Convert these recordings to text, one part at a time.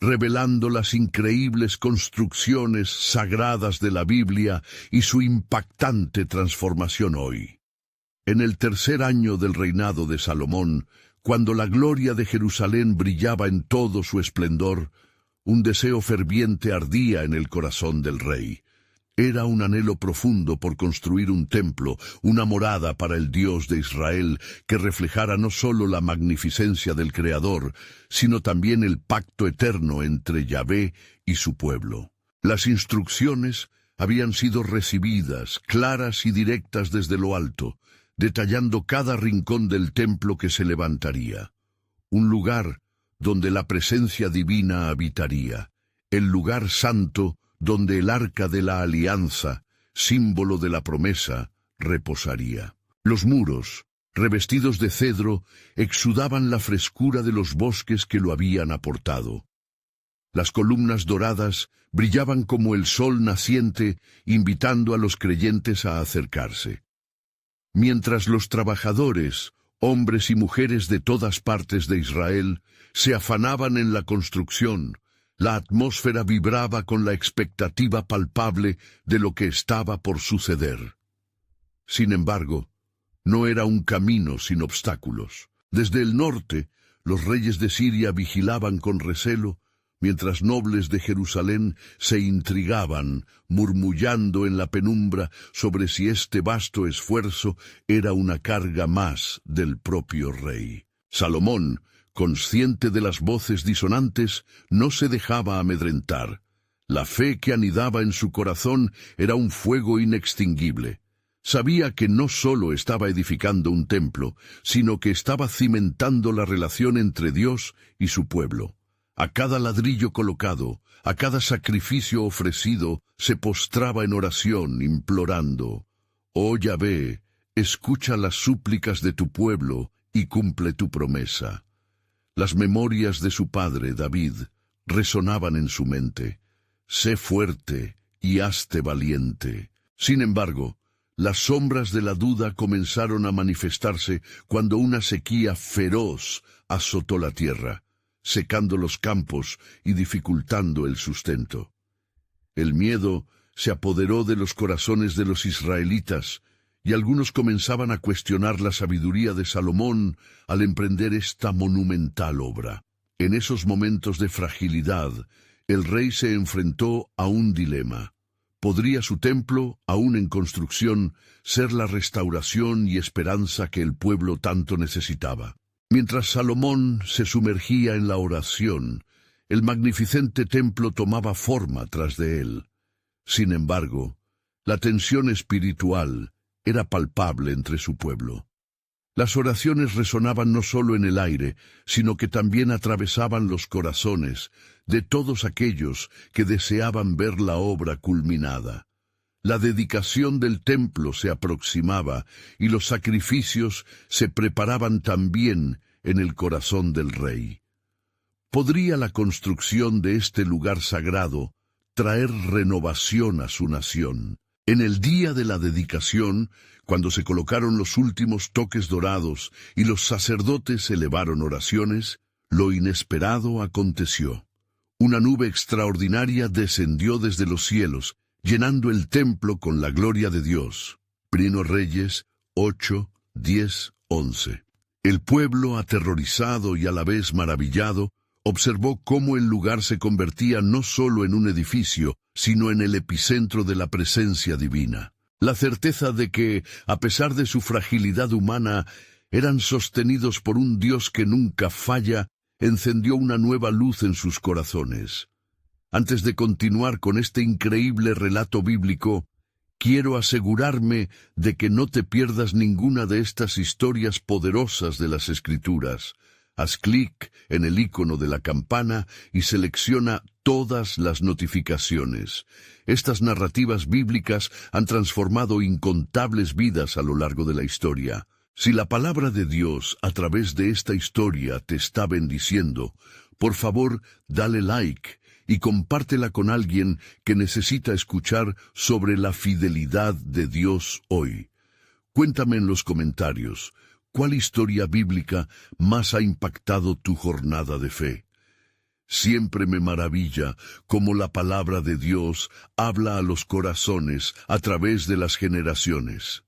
revelando las increíbles construcciones sagradas de la Biblia y su impactante transformación hoy. En el tercer año del reinado de Salomón, cuando la gloria de Jerusalén brillaba en todo su esplendor, un deseo ferviente ardía en el corazón del rey. Era un anhelo profundo por construir un templo, una morada para el Dios de Israel, que reflejara no solo la magnificencia del Creador, sino también el pacto eterno entre Yahvé y su pueblo. Las instrucciones habían sido recibidas, claras y directas desde lo alto, detallando cada rincón del templo que se levantaría. Un lugar donde la presencia divina habitaría, el lugar santo donde el arca de la alianza, símbolo de la promesa, reposaría. Los muros, revestidos de cedro, exudaban la frescura de los bosques que lo habían aportado. Las columnas doradas brillaban como el sol naciente, invitando a los creyentes a acercarse. Mientras los trabajadores, hombres y mujeres de todas partes de Israel, se afanaban en la construcción, la atmósfera vibraba con la expectativa palpable de lo que estaba por suceder. Sin embargo, no era un camino sin obstáculos. Desde el norte, los reyes de Siria vigilaban con recelo, mientras nobles de Jerusalén se intrigaban, murmullando en la penumbra sobre si este vasto esfuerzo era una carga más del propio rey. Salomón, consciente de las voces disonantes, no se dejaba amedrentar. La fe que anidaba en su corazón era un fuego inextinguible. Sabía que no solo estaba edificando un templo, sino que estaba cimentando la relación entre Dios y su pueblo. A cada ladrillo colocado, a cada sacrificio ofrecido, se postraba en oración, implorando: «Oh Yahvé, escucha las súplicas de tu pueblo y cumple tu promesa». Las memorias de su padre, David, resonaban en su mente. «Sé fuerte y hazte valiente». Sin embargo, las sombras de la duda comenzaron a manifestarse cuando una sequía feroz azotó la tierra, secando los campos y dificultando el sustento. El miedo se apoderó de los corazones de los israelitas, y algunos comenzaban a cuestionar la sabiduría de Salomón al emprender esta monumental obra. En esos momentos de fragilidad, el rey se enfrentó a un dilema. ¿Podría su templo, aún en construcción, ser la restauración y esperanza que el pueblo tanto necesitaba? Mientras Salomón se sumergía en la oración, el magnificente templo tomaba forma tras de él. Sin embargo, la tensión espiritual era palpable entre su pueblo. Las oraciones resonaban no solo en el aire, sino que también atravesaban los corazones de todos aquellos que deseaban ver la obra culminada. La dedicación del templo se aproximaba y los sacrificios se preparaban también en el corazón del rey. ¿Podría la construcción de este lugar sagrado traer renovación a su nación? En el día de la dedicación, cuando se colocaron los últimos toques dorados y los sacerdotes elevaron oraciones, lo inesperado aconteció. Una nube extraordinaria descendió desde los cielos, llenando el templo con la gloria de Dios. 1 Reyes 8, 10, 11. El pueblo, aterrorizado y a la vez maravillado, observó cómo el lugar se convertía no solo en un edificio, sino en el epicentro de la presencia divina. La certeza de que, a pesar de su fragilidad humana, eran sostenidos por un Dios que nunca falla, encendió una nueva luz en sus corazones. Antes de continuar con este increíble relato bíblico, quiero asegurarme de que no te pierdas ninguna de estas historias poderosas de las Escrituras. Haz clic en el icono de la campana y selecciona todas las notificaciones. Estas narrativas bíblicas han transformado incontables vidas a lo largo de la historia. Si la palabra de Dios a través de esta historia te está bendiciendo, por favor, dale like y compártela con alguien que necesita escuchar sobre la fidelidad de Dios hoy. Cuéntame en los comentarios, ¿cuál historia bíblica más ha impactado tu jornada de fe? Siempre me maravilla cómo la palabra de Dios habla a los corazones a través de las generaciones.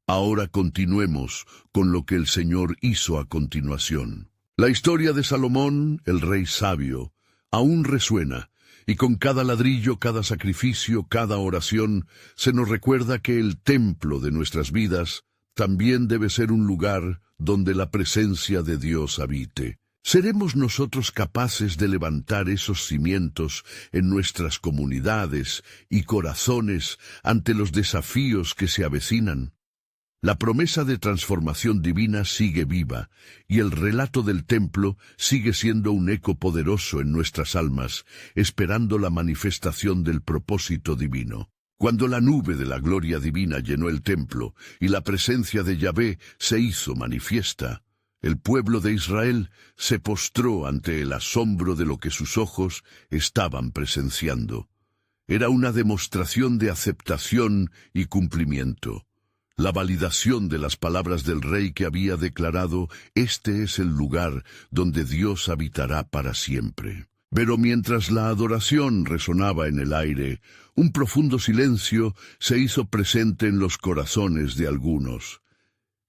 Ahora continuemos con lo que el Señor hizo a continuación. La historia de Salomón, el rey sabio, aún resuena, y con cada ladrillo, cada sacrificio, cada oración, se nos recuerda que el templo de nuestras vidas también debe ser un lugar donde la presencia de Dios habite. ¿Seremos nosotros capaces de levantar esos cimientos en nuestras comunidades y corazones ante los desafíos que se avecinan? La promesa de transformación divina sigue viva, y el relato del templo sigue siendo un eco poderoso en nuestras almas, esperando la manifestación del propósito divino. Cuando la nube de la gloria divina llenó el templo y la presencia de Yahvé se hizo manifiesta, el pueblo de Israel se postró ante el asombro de lo que sus ojos estaban presenciando. Era una demostración de aceptación y cumplimiento. La validación de las palabras del rey que había declarado: «Este es el lugar donde Dios habitará para siempre». Pero mientras la adoración resonaba en el aire, un profundo silencio se hizo presente en los corazones de algunos.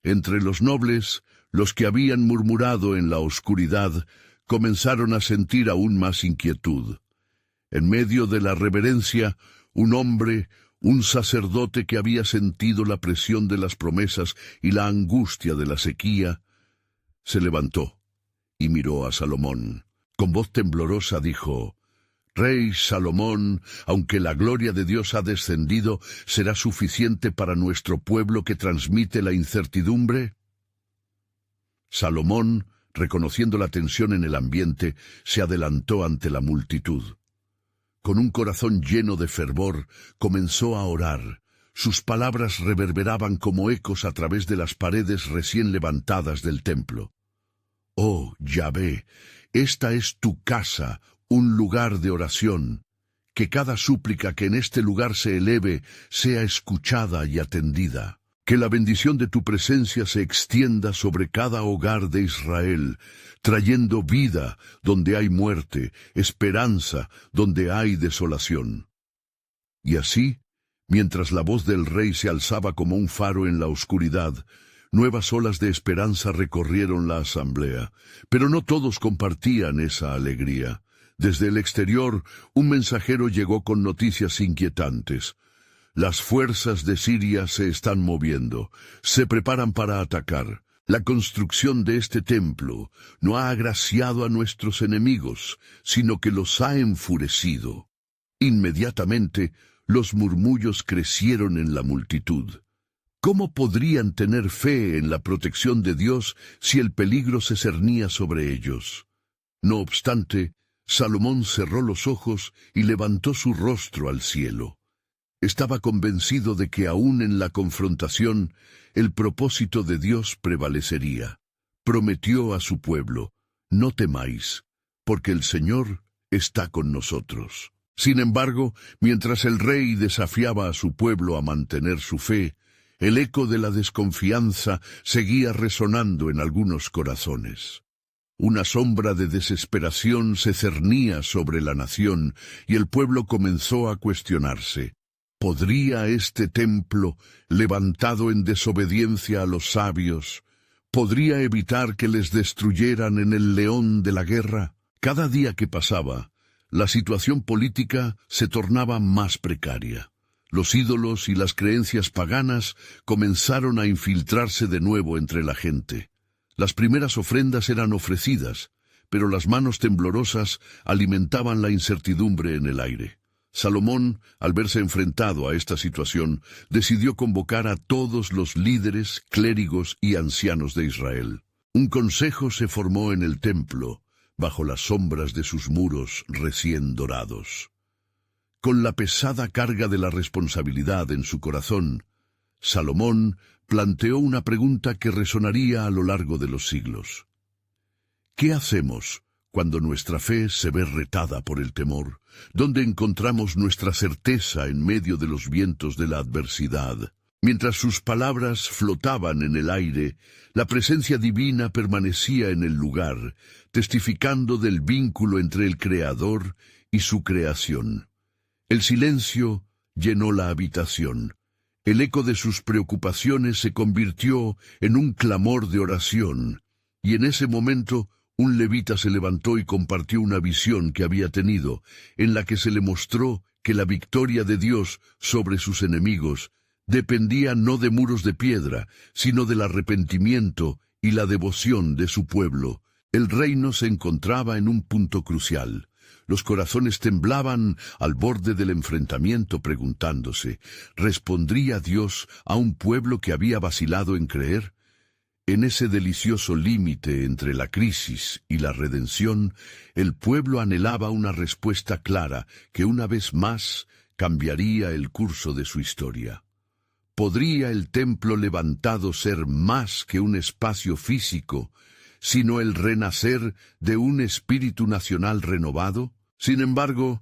Entre los nobles, los que habían murmurado en la oscuridad, comenzaron a sentir aún más inquietud. En medio de la reverencia, un hombre, un sacerdote que había sentido la presión de las promesas y la angustia de la sequía, se levantó y miró a Salomón. Con voz temblorosa dijo: «Rey Salomón, aunque la gloria de Dios ha descendido, ¿será suficiente para nuestro pueblo que transmite la incertidumbre?» Salomón, reconociendo la tensión en el ambiente, se adelantó ante la multitud. Con un corazón lleno de fervor, comenzó a orar. Sus palabras reverberaban como ecos a través de las paredes recién levantadas del templo. «Oh, Yahvé, esta es tu casa, un lugar de oración. Que cada súplica que en este lugar se eleve sea escuchada y atendida. Que la bendición de tu presencia se extienda sobre cada hogar de Israel, trayendo vida donde hay muerte, esperanza donde hay desolación». Y así, mientras la voz del rey se alzaba como un faro en la oscuridad, nuevas olas de esperanza recorrieron la asamblea, pero no todos compartían esa alegría. Desde el exterior, un mensajero llegó con noticias inquietantes. Las fuerzas de Siria se están moviendo, se preparan para atacar. La construcción de este templo no ha agraciado a nuestros enemigos, sino que los ha enfurecido. Inmediatamente, los murmullos crecieron en la multitud. ¿Cómo podrían tener fe en la protección de Dios si el peligro se cernía sobre ellos? No obstante, Salomón cerró los ojos y levantó su rostro al cielo. Estaba convencido de que aún en la confrontación, el propósito de Dios prevalecería. Prometió a su pueblo: «No temáis, porque el Señor está con nosotros». Sin embargo, mientras el rey desafiaba a su pueblo a mantener su fe, el eco de la desconfianza seguía resonando en algunos corazones. Una sombra de desesperación se cernía sobre la nación y el pueblo comenzó a cuestionarse. ¿Podría este templo, levantado en desobediencia a los sabios, podría evitar que les destruyeran en el león de la guerra? Cada día que pasaba, la situación política se tornaba más precaria. Los ídolos y las creencias paganas comenzaron a infiltrarse de nuevo entre la gente. Las primeras ofrendas eran ofrecidas, pero las manos temblorosas alimentaban la incertidumbre en el aire. Salomón, al verse enfrentado a esta situación, decidió convocar a todos los líderes, clérigos y ancianos de Israel. Un consejo se formó en el templo, bajo las sombras de sus muros recién dorados. Con la pesada carga de la responsabilidad en su corazón, Salomón planteó una pregunta que resonaría a lo largo de los siglos. ¿Qué hacemos cuando nuestra fe se ve retada por el temor? ¿Dónde encontramos nuestra certeza en medio de los vientos de la adversidad? Mientras sus palabras flotaban en el aire, la presencia divina permanecía en el lugar, testificando del vínculo entre el Creador y su creación. El silencio llenó la habitación. El eco de sus preocupaciones se convirtió en un clamor de oración, y en ese momento un levita se levantó y compartió una visión que había tenido, en la que se le mostró que la victoria de Dios sobre sus enemigos dependía no de muros de piedra, sino del arrepentimiento y la devoción de su pueblo. El reino se encontraba en un punto crucial. Los corazones temblaban al borde del enfrentamiento, preguntándose, ¿respondría Dios a un pueblo que había vacilado en creer? En ese delicioso límite entre la crisis y la redención, el pueblo anhelaba una respuesta clara que una vez más cambiaría el curso de su historia. ¿Podría el templo levantado ser más que un espacio físico, sino el renacer de un espíritu nacional renovado? Sin embargo,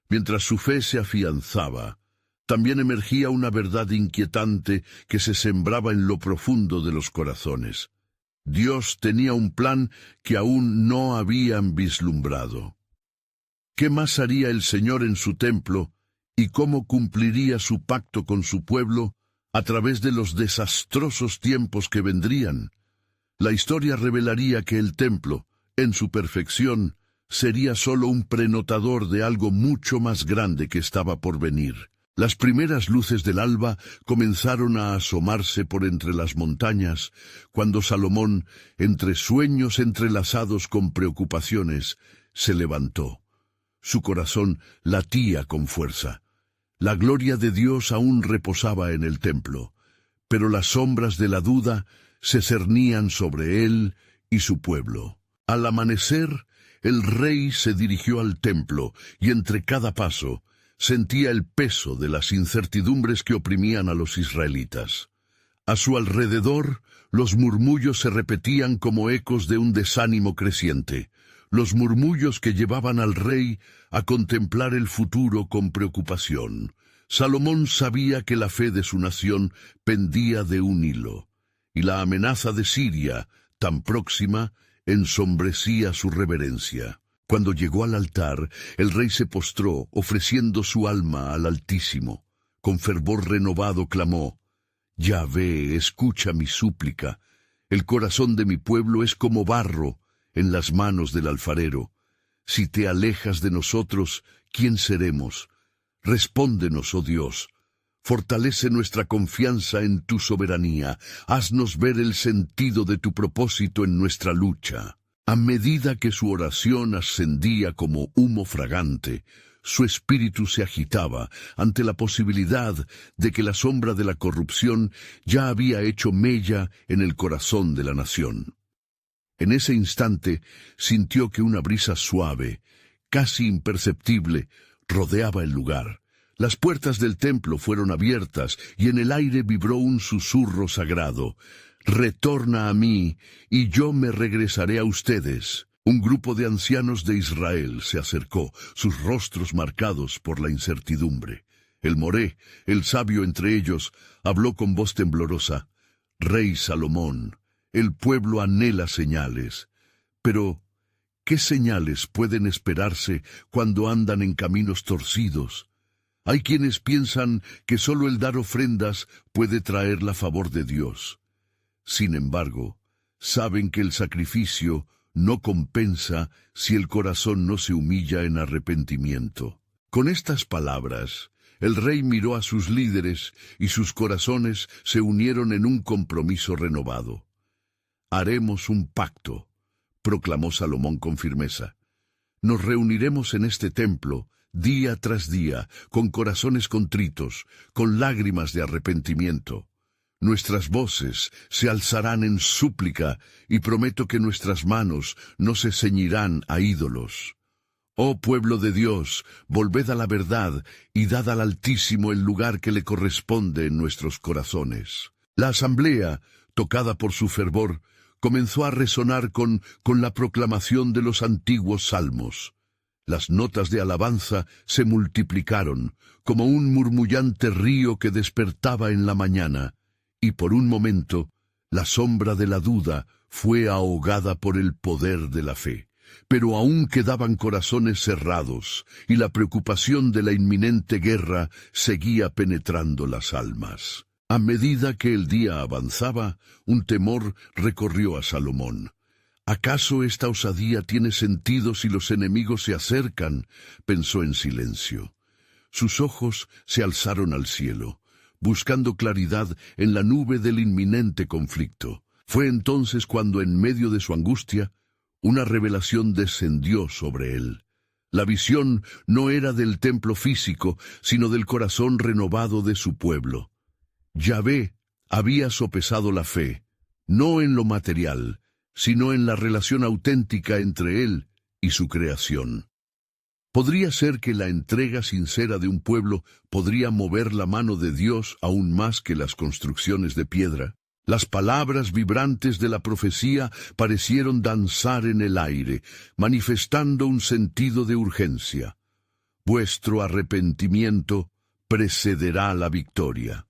mientras su fe se afianzaba, también emergía una verdad inquietante que se sembraba en lo profundo de los corazones. Dios tenía un plan que aún no habían vislumbrado. ¿Qué más haría el Señor en su templo y cómo cumpliría su pacto con su pueblo a través de los desastrosos tiempos que vendrían? La historia revelaría que el templo, en su perfección, sería solo un prenotador de algo mucho más grande que estaba por venir. Las primeras luces del alba comenzaron a asomarse por entre las montañas, cuando Salomón, entre sueños entrelazados con preocupaciones, se levantó. Su corazón latía con fuerza. La gloria de Dios aún reposaba en el templo, pero las sombras de la duda se cernían sobre él y su pueblo. Al amanecer, el rey se dirigió al templo, y entre cada paso sentía el peso de las incertidumbres que oprimían a los israelitas. A su alrededor, los murmullos se repetían como ecos de un desánimo creciente, los murmullos que llevaban al rey a contemplar el futuro con preocupación. Salomón sabía que la fe de su nación pendía de un hilo, y la amenaza de Siria, tan próxima, ensombrecía su reverencia. Cuando llegó al altar, el rey se postró, ofreciendo su alma al Altísimo. Con fervor renovado clamó, «Yahvé, escucha mi súplica. El corazón de mi pueblo es como barro en las manos del alfarero. Si te alejas de nosotros, ¿quién seremos? Respóndenos, oh Dios. Fortalece nuestra confianza en tu soberanía. Haznos ver el sentido de tu propósito en nuestra lucha». A medida que su oración ascendía como humo fragante, su espíritu se agitaba ante la posibilidad de que la sombra de la corrupción ya había hecho mella en el corazón de la nación. En ese instante sintió que una brisa suave, casi imperceptible, rodeaba el lugar. Las puertas del templo fueron abiertas y en el aire vibró un susurro sagrado. «Retorna a mí, y yo me regresaré a ustedes». Un grupo de ancianos de Israel se acercó, sus rostros marcados por la incertidumbre. El moré, el sabio entre ellos, habló con voz temblorosa. «Rey Salomón, el pueblo anhela señales. Pero, ¿qué señales pueden esperarse cuando andan en caminos torcidos? Hay quienes piensan que solo el dar ofrendas puede traer la favor de Dios. Sin embargo, saben que el sacrificio no compensa si el corazón no se humilla en arrepentimiento». Con estas palabras, el rey miró a sus líderes y sus corazones se unieron en un compromiso renovado. «Haremos un pacto», proclamó Salomón con firmeza. «Nos reuniremos en este templo día tras día, con corazones contritos, con lágrimas de arrepentimiento. Nuestras voces se alzarán en súplica y prometo que nuestras manos no se ceñirán a ídolos. Oh pueblo de Dios, volved a la verdad y dad al Altísimo el lugar que le corresponde en nuestros corazones». La asamblea, tocada por su fervor, comenzó a resonar con la proclamación de los antiguos salmos. Las notas de alabanza se multiplicaron, como un murmullante río que despertaba en la mañana, y por un momento, la sombra de la duda fue ahogada por el poder de la fe. Pero aún quedaban corazones cerrados, y la preocupación de la inminente guerra seguía penetrando las almas. A medida que el día avanzaba, un temor recorrió a Salomón. ¿Acaso esta osadía tiene sentido si los enemigos se acercan?, pensó en silencio. Sus ojos se alzaron al cielo, buscando claridad en la nube del inminente conflicto. Fue entonces cuando, en medio de su angustia, una revelación descendió sobre él. La visión no era del templo físico, sino del corazón renovado de su pueblo. Yahvé había sopesado la fe, no en lo material, sino en la relación auténtica entre él y su creación. ¿Podría ser que la entrega sincera de un pueblo podría mover la mano de Dios aún más que las construcciones de piedra? Las palabras vibrantes de la profecía parecieron danzar en el aire, manifestando un sentido de urgencia. Vuestro arrepentimiento precederá la victoria.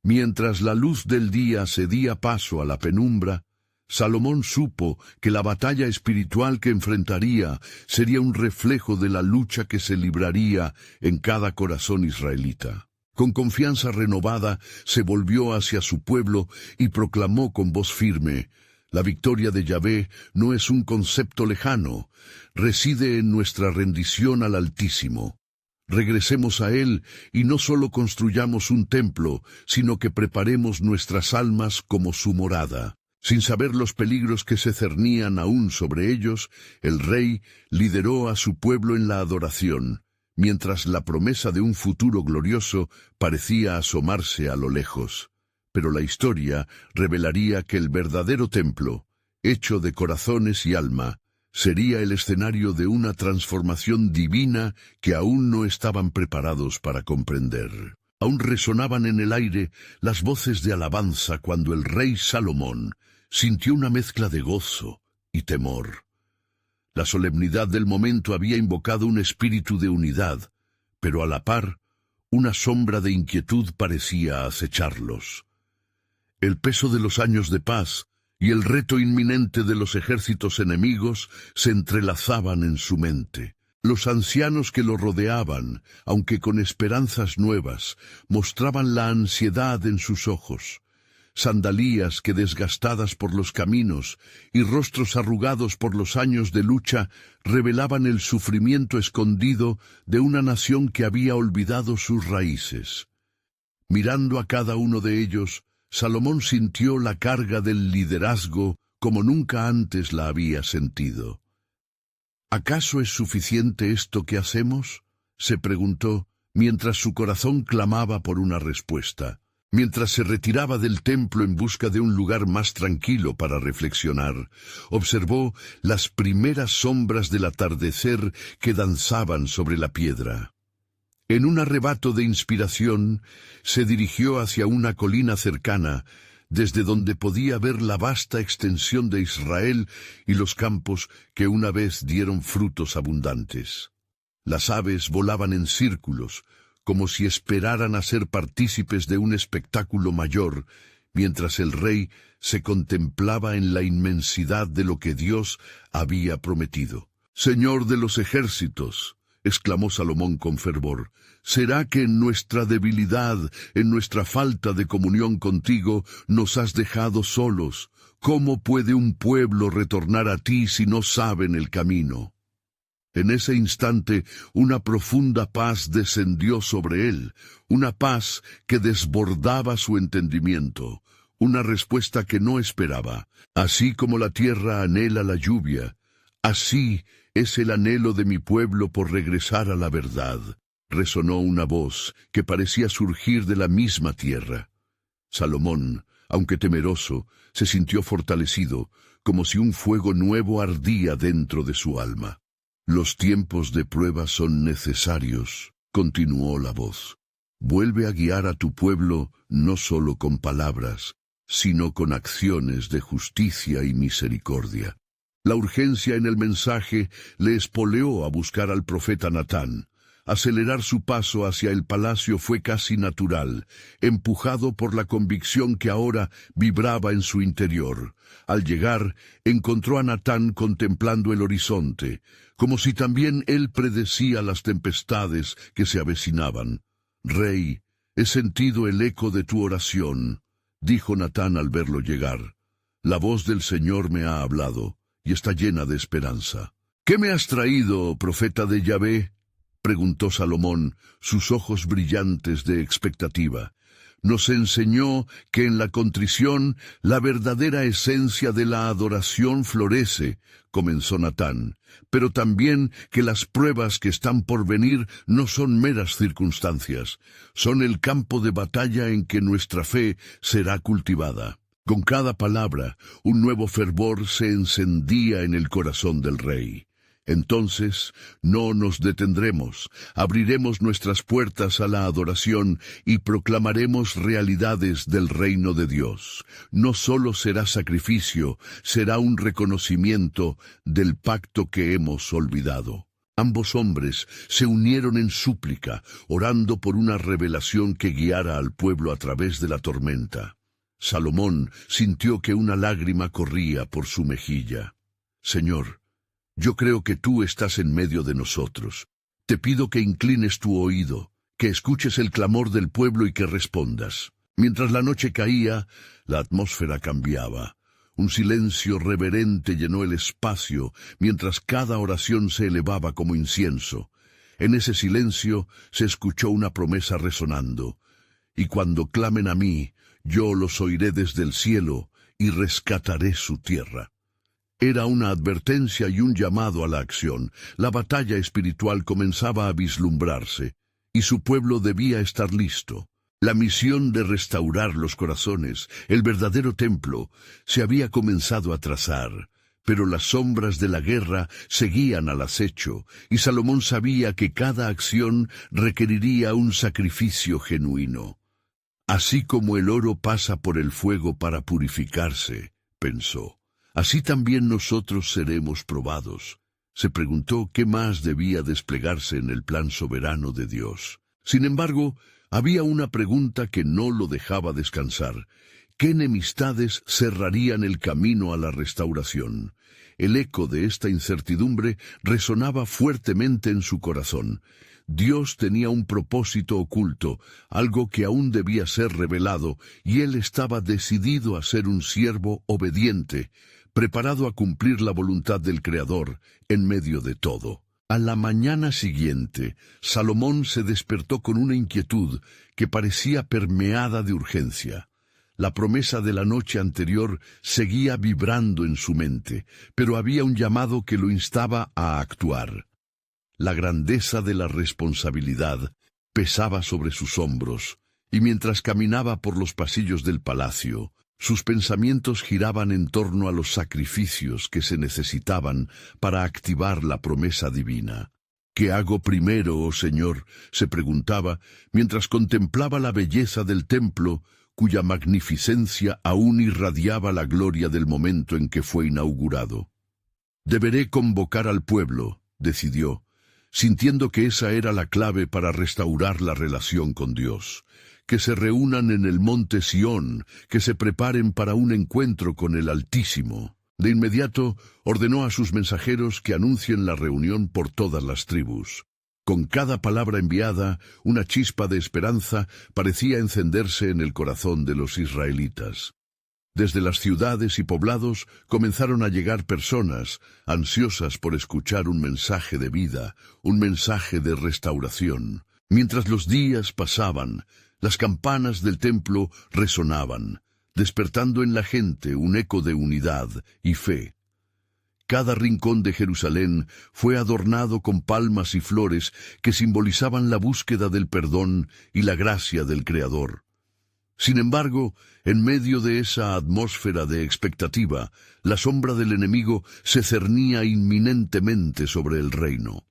Mientras la luz del día cedía paso a la penumbra, Salomón supo que la batalla espiritual que enfrentaría sería un reflejo de la lucha que se libraría en cada corazón israelita. Con confianza renovada, se volvió hacia su pueblo y proclamó con voz firme: la victoria de Yahvé no es un concepto lejano, reside en nuestra rendición al Altísimo. Regresemos a Él y no solo construyamos un templo, sino que preparemos nuestras almas como su morada. Sin saber los peligros que se cernían aún sobre ellos, el rey lideró a su pueblo en la adoración, mientras la promesa de un futuro glorioso parecía asomarse a lo lejos. Pero la historia revelaría que el verdadero templo, hecho de corazones y alma, sería el escenario de una transformación divina que aún no estaban preparados para comprender. Aún resonaban en el aire las voces de alabanza cuando el rey Salomón sintió una mezcla de gozo y temor. La solemnidad del momento había invocado un espíritu de unidad, pero a la par, una sombra de inquietud parecía acecharlos. El peso de los años de paz y el reto inminente de los ejércitos enemigos se entrelazaban en su mente. Los ancianos que lo rodeaban, aunque con esperanzas nuevas, mostraban la ansiedad en sus ojos. Sandalias que, desgastadas por los caminos y rostros arrugados por los años de lucha, revelaban el sufrimiento escondido de una nación que había olvidado sus raíces. Mirando a cada uno de ellos, Salomón sintió la carga del liderazgo como nunca antes la había sentido. ¿Acaso es suficiente esto que hacemos?, se preguntó, mientras su corazón clamaba por una respuesta. Mientras se retiraba del templo en busca de un lugar más tranquilo para reflexionar, observó las primeras sombras del atardecer que danzaban sobre la piedra. En un arrebato de inspiración, se dirigió hacia una colina cercana, desde donde podía ver la vasta extensión de Israel y los campos que una vez dieron frutos abundantes. Las aves volaban en círculos, como si esperaran a ser partícipes de un espectáculo mayor, mientras el rey se contemplaba en la inmensidad de lo que Dios había prometido. «Señor de los ejércitos», exclamó Salomón con fervor, «¿será que en nuestra debilidad, en nuestra falta de comunión contigo, nos has dejado solos? ¿Cómo puede un pueblo retornar a ti si no saben el camino?» En ese instante, una profunda paz descendió sobre él, una paz que desbordaba su entendimiento, una respuesta que no esperaba. Así como la tierra anhela la lluvia, así es el anhelo de mi pueblo por regresar a la verdad. Resonó una voz que parecía surgir de la misma tierra. Salomón, aunque temeroso, se sintió fortalecido, como si un fuego nuevo ardía dentro de su alma. «Los tiempos de prueba son necesarios», continuó la voz. «Vuelve a guiar a tu pueblo no solo con palabras, sino con acciones de justicia y misericordia. La urgencia en el mensaje le espoleó a buscar al profeta Natán. Acelerar su paso hacia el palacio fue casi natural, empujado por la convicción que ahora vibraba en su interior. Al llegar, encontró a Natán contemplando el horizonte, como si también él predecía las tempestades que se avecinaban. «Rey, he sentido el eco de tu oración», dijo Natán al verlo llegar. «La voz del Señor me ha hablado, y está llena de esperanza». «¿Qué me has traído, profeta de Yahvé?», preguntó Salomón, sus ojos brillantes de expectativa. «Nos enseñó que en la contrición la verdadera esencia de la adoración florece», comenzó Natán, «pero también que las pruebas que están por venir no son meras circunstancias, son el campo de batalla en que nuestra fe será cultivada». Con cada palabra, un nuevo fervor se encendía en el corazón del rey. «Entonces no nos detendremos, abriremos nuestras puertas a la adoración y proclamaremos realidades del reino de Dios. No solo será sacrificio, será un reconocimiento del pacto que hemos olvidado». Ambos hombres se unieron en súplica, orando por una revelación que guiara al pueblo a través de la tormenta. Salomón sintió que una lágrima corría por su mejilla. «Señor, yo creo que tú estás en medio de nosotros. Te pido que inclines tu oído, que escuches el clamor del pueblo y que respondas». Mientras la noche caía, la atmósfera cambiaba. Un silencio reverente llenó el espacio, mientras cada oración se elevaba como incienso. En ese silencio se escuchó una promesa resonando. «Y cuando clamen a mí, yo los oiré desde el cielo y rescataré su tierra». Era una advertencia y un llamado a la acción. La batalla espiritual comenzaba a vislumbrarse, y su pueblo debía estar listo. La misión de restaurar los corazones, el verdadero templo, se había comenzado a trazar, pero las sombras de la guerra seguían al acecho, y Salomón sabía que cada acción requeriría un sacrificio genuino. «Así como el oro pasa por el fuego para purificarse», pensó, «así también nosotros seremos probados». Se preguntó qué más debía desplegarse en el plan soberano de Dios. Sin embargo, había una pregunta que no lo dejaba descansar. ¿Qué enemistades cerrarían el camino a la restauración? El eco de esta incertidumbre resonaba fuertemente en su corazón. Dios tenía un propósito oculto, algo que aún debía ser revelado, y él estaba decidido a ser un siervo obediente, preparado a cumplir la voluntad del Creador en medio de todo. A la mañana siguiente, Salomón se despertó con una inquietud que parecía permeada de urgencia. La promesa de la noche anterior seguía vibrando en su mente, pero había un llamado que lo instaba a actuar. La grandeza de la responsabilidad pesaba sobre sus hombros, y mientras caminaba por los pasillos del palacio, sus pensamientos giraban en torno a los sacrificios que se necesitaban para activar la promesa divina. «¿Qué hago primero, oh Señor?», se preguntaba, mientras contemplaba la belleza del templo, cuya magnificencia aún irradiaba la gloria del momento en que fue inaugurado. «Deberé convocar al pueblo», decidió, sintiendo que esa era la clave para restaurar la relación con Dios. «Que se reúnan en el monte Sión, que se preparen para un encuentro con el Altísimo». De inmediato ordenó a sus mensajeros que anuncien la reunión por todas las tribus. Con cada palabra enviada, una chispa de esperanza parecía encenderse en el corazón de los israelitas. Desde las ciudades y poblados comenzaron a llegar personas ansiosas por escuchar un mensaje de vida, un mensaje de restauración. Mientras los días pasaban, las campanas del templo resonaban, despertando en la gente un eco de unidad y fe. Cada rincón de Jerusalén fue adornado con palmas y flores que simbolizaban la búsqueda del perdón y la gracia del Creador. Sin embargo, en medio de esa atmósfera de expectativa, la sombra del enemigo se cernía inminentemente sobre el reino.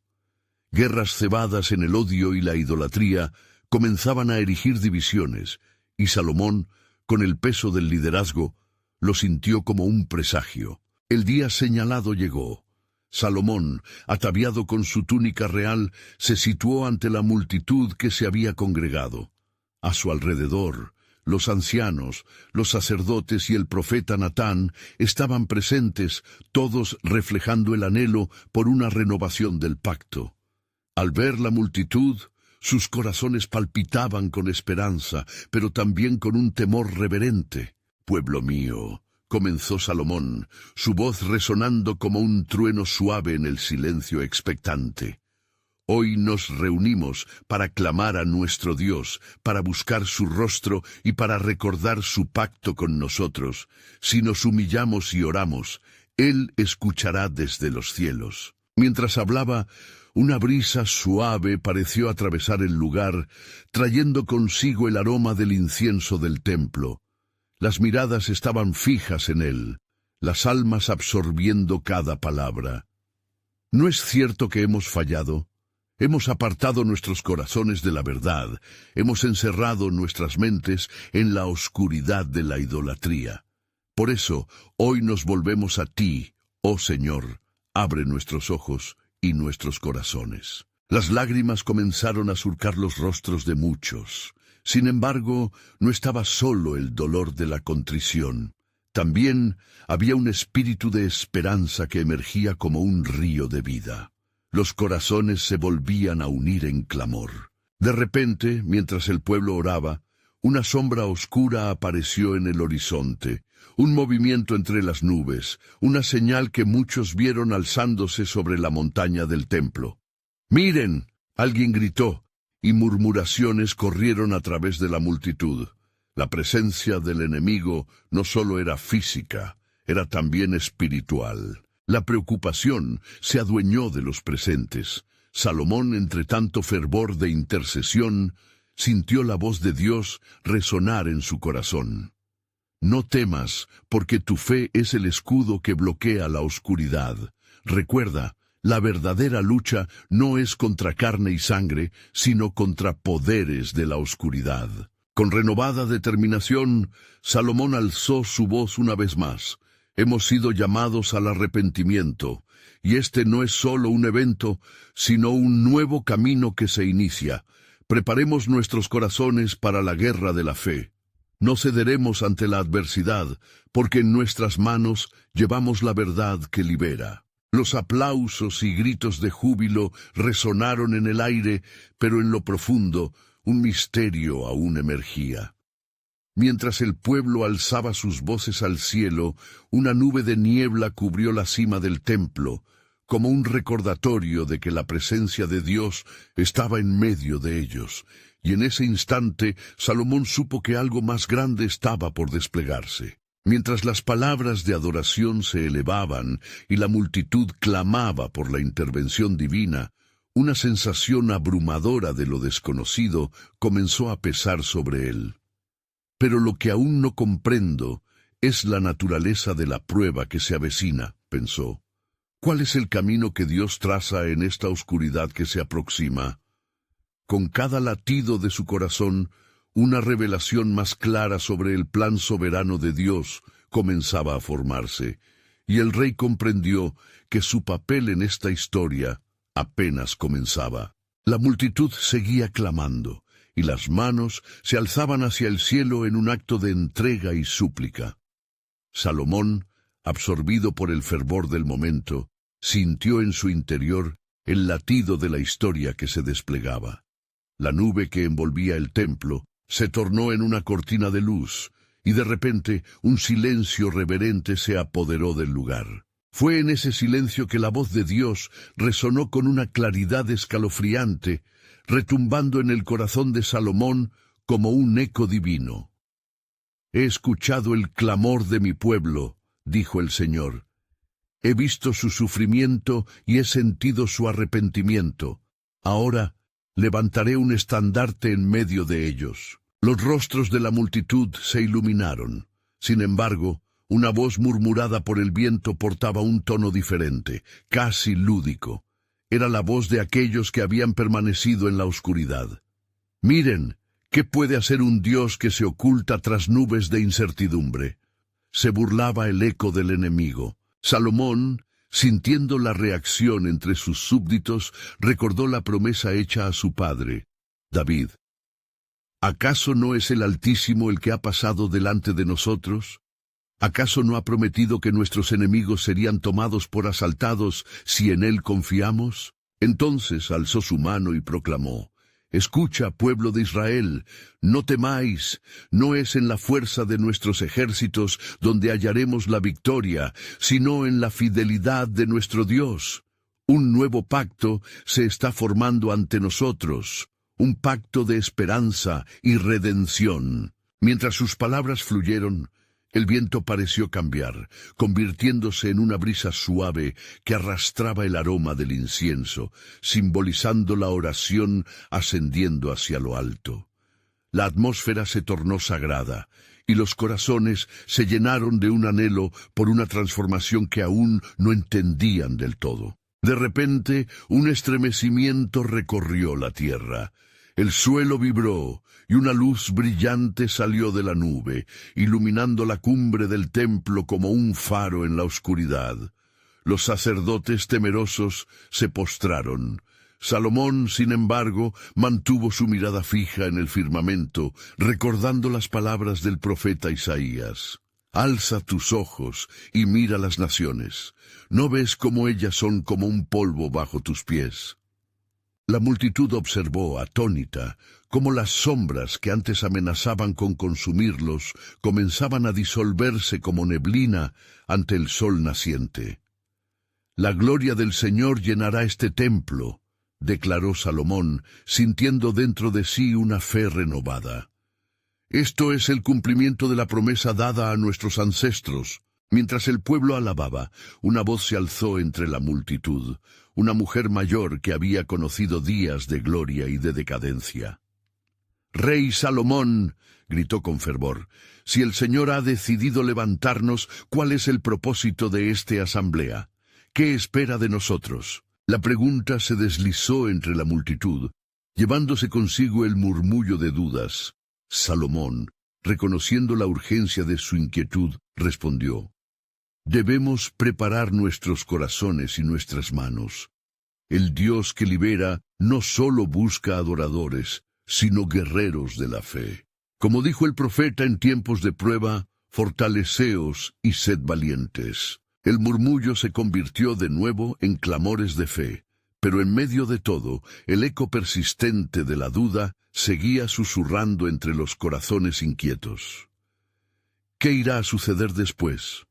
Guerras cebadas en el odio y la idolatría comenzaban a erigir divisiones, y Salomón, con el peso del liderazgo, lo sintió como un presagio. El día señalado llegó. Salomón, ataviado con su túnica real, se situó ante la multitud que se había congregado. A su alrededor, los ancianos, los sacerdotes y el profeta Natán estaban presentes, todos reflejando el anhelo por una renovación del pacto. Al ver la multitud, sus corazones palpitaban con esperanza, pero también con un temor reverente. «Pueblo mío», comenzó Salomón, su voz resonando como un trueno suave en el silencio expectante. «Hoy nos reunimos para clamar a nuestro Dios, para buscar su rostro y para recordar su pacto con nosotros. Si nos humillamos y oramos, Él escuchará desde los cielos». Mientras hablaba, una brisa suave pareció atravesar el lugar, trayendo consigo el aroma del incienso del templo. Las miradas estaban fijas en él, las almas absorbiendo cada palabra. ¿No es cierto que hemos fallado? Hemos apartado nuestros corazones de la verdad, hemos encerrado nuestras mentes en la oscuridad de la idolatría. Por eso, hoy nos volvemos a ti, oh Señor, abre nuestros ojos y nuestros corazones. Las lágrimas comenzaron a surcar los rostros de muchos. Sin embargo, no estaba solo el dolor de la contrición. También había un espíritu de esperanza que emergía como un río de vida. Los corazones se volvían a unir en clamor. De repente, mientras el pueblo oraba, una sombra oscura apareció en el horizonte, un movimiento entre las nubes, una señal que muchos vieron alzándose sobre la montaña del templo. «¡Miren!», alguien gritó, y murmuraciones corrieron a través de la multitud. La presencia del enemigo no solo era física, era también espiritual. La preocupación se adueñó de los presentes. Salomón, entre tanto fervor de intercesión, sintió la voz de Dios resonar en su corazón. «No temas, porque tu fe es el escudo que bloquea la oscuridad. Recuerda, la verdadera lucha no es contra carne y sangre, sino contra poderes de la oscuridad». Con renovada determinación, Salomón alzó su voz una vez más. Hemos sido llamados al arrepentimiento, y este no es solo un evento, sino un nuevo camino que se inicia. Preparemos nuestros corazones para la guerra de la fe. No cederemos ante la adversidad, porque en nuestras manos llevamos la verdad que libera. Los aplausos y gritos de júbilo resonaron en el aire, pero en lo profundo, un misterio aún emergía. Mientras el pueblo alzaba sus voces al cielo, una nube de niebla cubrió la cima del templo, como un recordatorio de que la presencia de Dios estaba en medio de ellos, y en ese instante Salomón supo que algo más grande estaba por desplegarse. Mientras las palabras de adoración se elevaban y la multitud clamaba por la intervención divina, una sensación abrumadora de lo desconocido comenzó a pesar sobre él. Pero lo que aún no comprendo es la naturaleza de la prueba que se avecina, pensó. ¿Cuál es el camino que Dios traza en esta oscuridad que se aproxima? Con cada latido de su corazón, una revelación más clara sobre el plan soberano de Dios comenzaba a formarse, y el rey comprendió que su papel en esta historia apenas comenzaba. La multitud seguía clamando, y las manos se alzaban hacia el cielo en un acto de entrega y súplica. Salomón, absorbido por el fervor del momento, sintió en su interior el latido de la historia que se desplegaba. La nube que envolvía el templo se tornó en una cortina de luz, y de repente un silencio reverente se apoderó del lugar. Fue en ese silencio que la voz de Dios resonó con una claridad escalofriante, retumbando en el corazón de Salomón como un eco divino. «He escuchado el clamor de mi pueblo», dijo el Señor. «He visto su sufrimiento y he sentido su arrepentimiento. Ahora levantaré un estandarte en medio de ellos». Los rostros de la multitud se iluminaron. Sin embargo, una voz murmurada por el viento portaba un tono diferente, casi lúdico. Era la voz de aquellos que habían permanecido en la oscuridad. «Miren, ¿qué puede hacer un Dios que se oculta tras nubes de incertidumbre?». Se burlaba el eco del enemigo. Salomón, sintiendo la reacción entre sus súbditos, recordó la promesa hecha a su padre, David. ¿Acaso no es el Altísimo el que ha pasado delante de nosotros? ¿Acaso no ha prometido que nuestros enemigos serían tomados por asaltados si en él confiamos? Entonces alzó su mano y proclamó: Escucha, pueblo de Israel, no temáis, no es en la fuerza de nuestros ejércitos donde hallaremos la victoria, sino en la fidelidad de nuestro Dios. Un nuevo pacto se está formando ante nosotros, un pacto de esperanza y redención. Mientras sus palabras fluyeron, el viento pareció cambiar, convirtiéndose en una brisa suave que arrastraba el aroma del incienso, simbolizando la oración ascendiendo hacia lo alto. La atmósfera se tornó sagrada, y los corazones se llenaron de un anhelo por una transformación que aún no entendían del todo. De repente, un estremecimiento recorrió la tierra. El suelo vibró, y una luz brillante salió de la nube, iluminando la cumbre del templo como un faro en la oscuridad. Los sacerdotes temerosos se postraron. Salomón, sin embargo, mantuvo su mirada fija en el firmamento, recordando las palabras del profeta Isaías. Alza tus ojos y mira las naciones. ¿No ves cómo ellas son como un polvo bajo tus pies? La multitud observó, atónita, cómo las sombras que antes amenazaban con consumirlos comenzaban a disolverse como neblina ante el sol naciente. La gloria del Señor llenará este templo, declaró Salomón, sintiendo dentro de sí una fe renovada. Esto es el cumplimiento de la promesa dada a nuestros ancestros. Mientras el pueblo alababa, una voz se alzó entre la multitud, una mujer mayor que había conocido días de gloria y de decadencia. «Rey Salomón», gritó con fervor, «si el Señor ha decidido levantarnos, ¿cuál es el propósito de esta asamblea? ¿Qué espera de nosotros?». La pregunta se deslizó entre la multitud, llevándose consigo el murmullo de dudas. Salomón, reconociendo la urgencia de su inquietud, respondió: «Debemos preparar nuestros corazones y nuestras manos. El Dios que libera no solo busca adoradores, sino guerreros de la fe. Como dijo el profeta en tiempos de prueba, fortaleceos y sed valientes». El murmullo se convirtió de nuevo en clamores de fe, pero en medio de todo, el eco persistente de la duda seguía susurrando entre los corazones inquietos. ¿Qué irá a suceder después?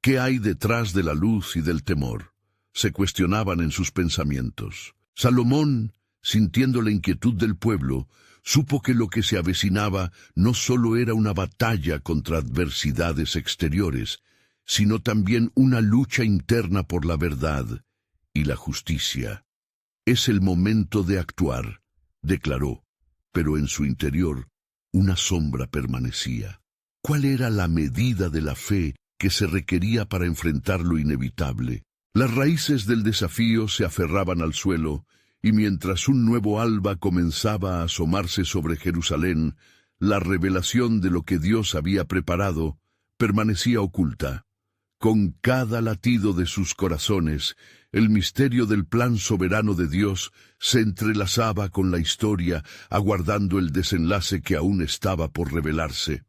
¿Qué hay detrás de la luz y del temor?, se cuestionaban en sus pensamientos. Salomón, sintiendo la inquietud del pueblo, supo que lo que se avecinaba no solo era una batalla contra adversidades exteriores, sino también una lucha interna por la verdad y la justicia. «Es el momento de actuar», declaró, pero en su interior una sombra permanecía. ¿Cuál era la medida de la fe que se requería para enfrentar lo inevitable? Las raíces del desafío se aferraban al suelo, y mientras un nuevo alba comenzaba a asomarse sobre Jerusalén, la revelación de lo que Dios había preparado permanecía oculta. Con cada latido de sus corazones, el misterio del plan soberano de Dios se entrelazaba con la historia, aguardando el desenlace que aún estaba por revelarse.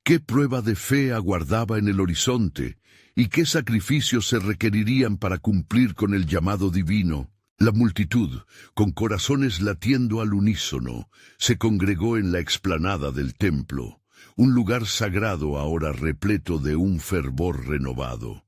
¿Qué prueba de fe aguardaba en el horizonte? ¿Y qué sacrificios se requerirían para cumplir con el llamado divino? La multitud, con corazones latiendo al unísono, se congregó en la explanada del templo, un lugar sagrado ahora repleto de un fervor renovado.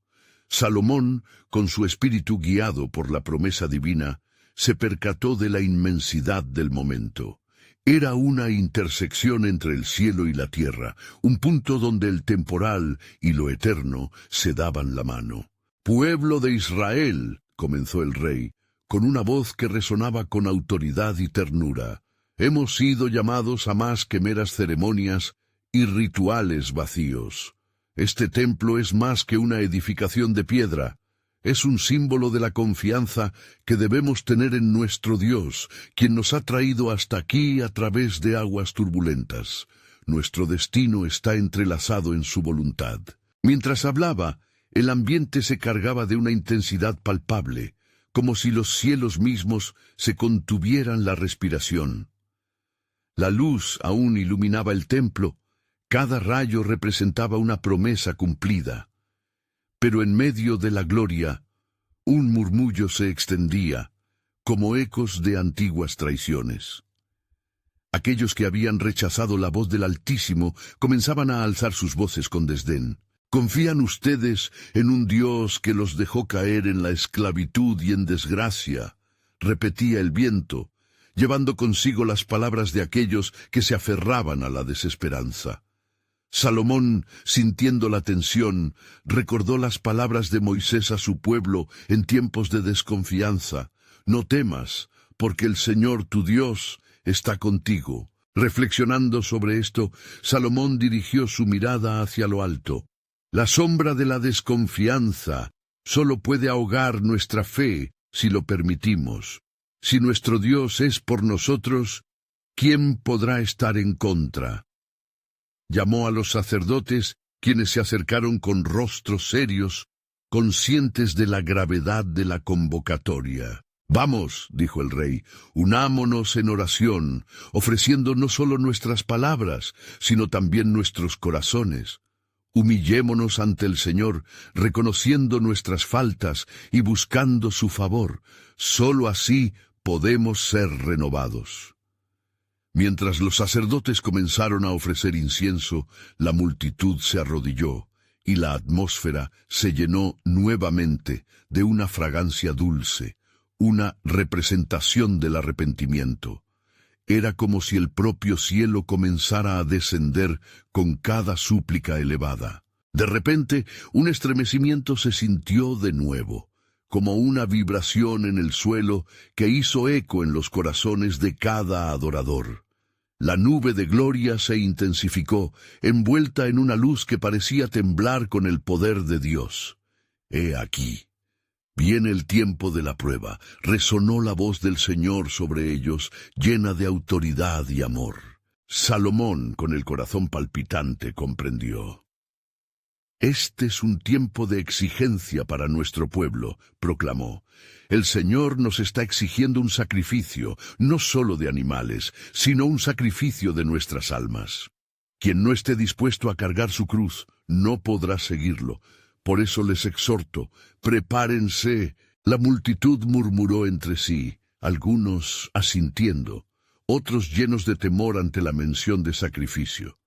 Salomón, con su espíritu guiado por la promesa divina, se percató de la inmensidad del momento. Era una intersección entre el cielo y la tierra, un punto donde el temporal y lo eterno se daban la mano. «Pueblo de Israel», comenzó el rey, con una voz que resonaba con autoridad y ternura, «hemos sido llamados a más que meras ceremonias y rituales vacíos. Este templo es más que una edificación de piedra. Es un símbolo de la confianza que debemos tener en nuestro Dios, quien nos ha traído hasta aquí a través de aguas turbulentas. Nuestro destino está entrelazado en su voluntad». Mientras hablaba, El ambiente se cargaba de una intensidad palpable, como si los cielos mismos se contuvieran la respiración. La luz aún iluminaba el templo, cada rayo representaba una promesa cumplida. Pero en medio de la gloria, un murmullo se extendía, como ecos de antiguas traiciones. Aquellos que habían rechazado la voz del Altísimo comenzaban a alzar sus voces con desdén. ¿Confían ustedes en un Dios que los dejó caer en la esclavitud y en desgracia?, repetía el viento, llevando consigo las palabras de aquellos que se aferraban a la desesperanza. Salomón, sintiendo la tensión, recordó las palabras de Moisés a su pueblo en tiempos de desconfianza. No temas, porque el Señor tu Dios está contigo. Reflexionando sobre esto, Salomón dirigió su mirada hacia lo alto. La sombra de la desconfianza solo puede ahogar nuestra fe si lo permitimos. Si nuestro Dios es por nosotros, ¿quién podrá estar en contra? Llamó a los sacerdotes, quienes se acercaron con rostros serios, conscientes de la gravedad de la convocatoria. «Vamos», dijo el rey, «unámonos en oración, ofreciendo no solo nuestras palabras, sino también nuestros corazones. Humillémonos ante el Señor, reconociendo nuestras faltas y buscando su favor. Solo así podemos ser renovados». Mientras los sacerdotes comenzaron a ofrecer incienso, la multitud se arrodilló, y la atmósfera se llenó nuevamente de una fragancia dulce, una representación del arrepentimiento. Era como si el propio cielo comenzara a descender con cada súplica elevada. De repente, un estremecimiento se sintió de nuevo, como una vibración en el suelo que hizo eco en los corazones de cada adorador. La nube de gloria se intensificó, envuelta en una luz que parecía temblar con el poder de Dios. «He aquí, viene el tiempo de la prueba», resonó la voz del Señor sobre ellos, llena de autoridad y amor. Salomón, con el corazón palpitante, comprendió. «Este es un tiempo de exigencia para nuestro pueblo», proclamó. «El Señor nos está exigiendo un sacrificio, no solo de animales, sino un sacrificio de nuestras almas. Quien no esté dispuesto a cargar su cruz, no podrá seguirlo. Por eso les exhorto, prepárense». La multitud murmuró entre sí, algunos asintiendo, otros llenos de temor ante la mención de sacrificio.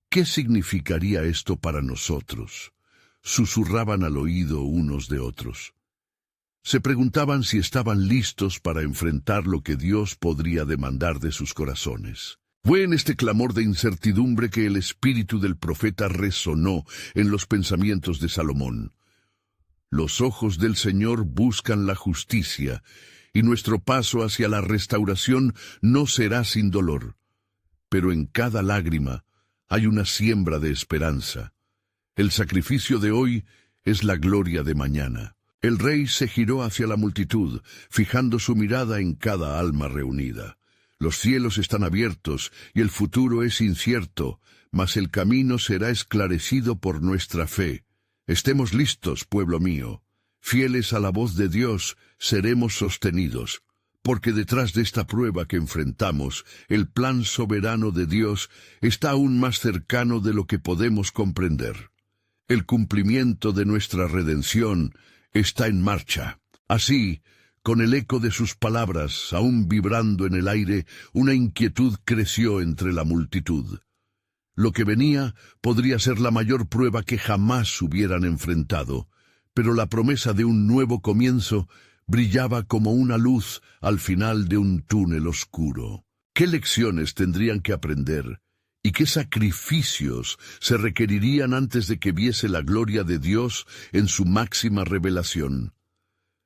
«¿Qué significaría esto para nosotros?», susurraban al oído unos de otros. Se preguntaban si estaban listos para enfrentar lo que Dios podría demandar de sus corazones. Fue en este clamor de incertidumbre que el espíritu del profeta resonó en los pensamientos de Salomón. Los ojos del Señor buscan la justicia, y nuestro paso hacia la restauración no será sin dolor. Pero en cada lágrima hay una siembra de esperanza. El sacrificio de hoy es la gloria de mañana. El rey se giró hacia la multitud, fijando su mirada en cada alma reunida. Los cielos están abiertos y el futuro es incierto, mas el camino será esclarecido por nuestra fe. Estemos listos, pueblo mío. Fieles a la voz de Dios, seremos sostenidos. Porque detrás de esta prueba que enfrentamos, el plan soberano de Dios está aún más cercano de lo que podemos comprender. El cumplimiento de nuestra redención está en marcha. Así, con el eco de sus palabras aún vibrando en el aire, una inquietud creció entre la multitud. Lo que venía podría ser la mayor prueba que jamás hubieran enfrentado, pero la promesa de un nuevo comienzo brillaba como una luz al final de un túnel oscuro. ¿Qué lecciones tendrían que aprender y qué sacrificios se requerirían antes de que viese la gloria de Dios en su máxima revelación?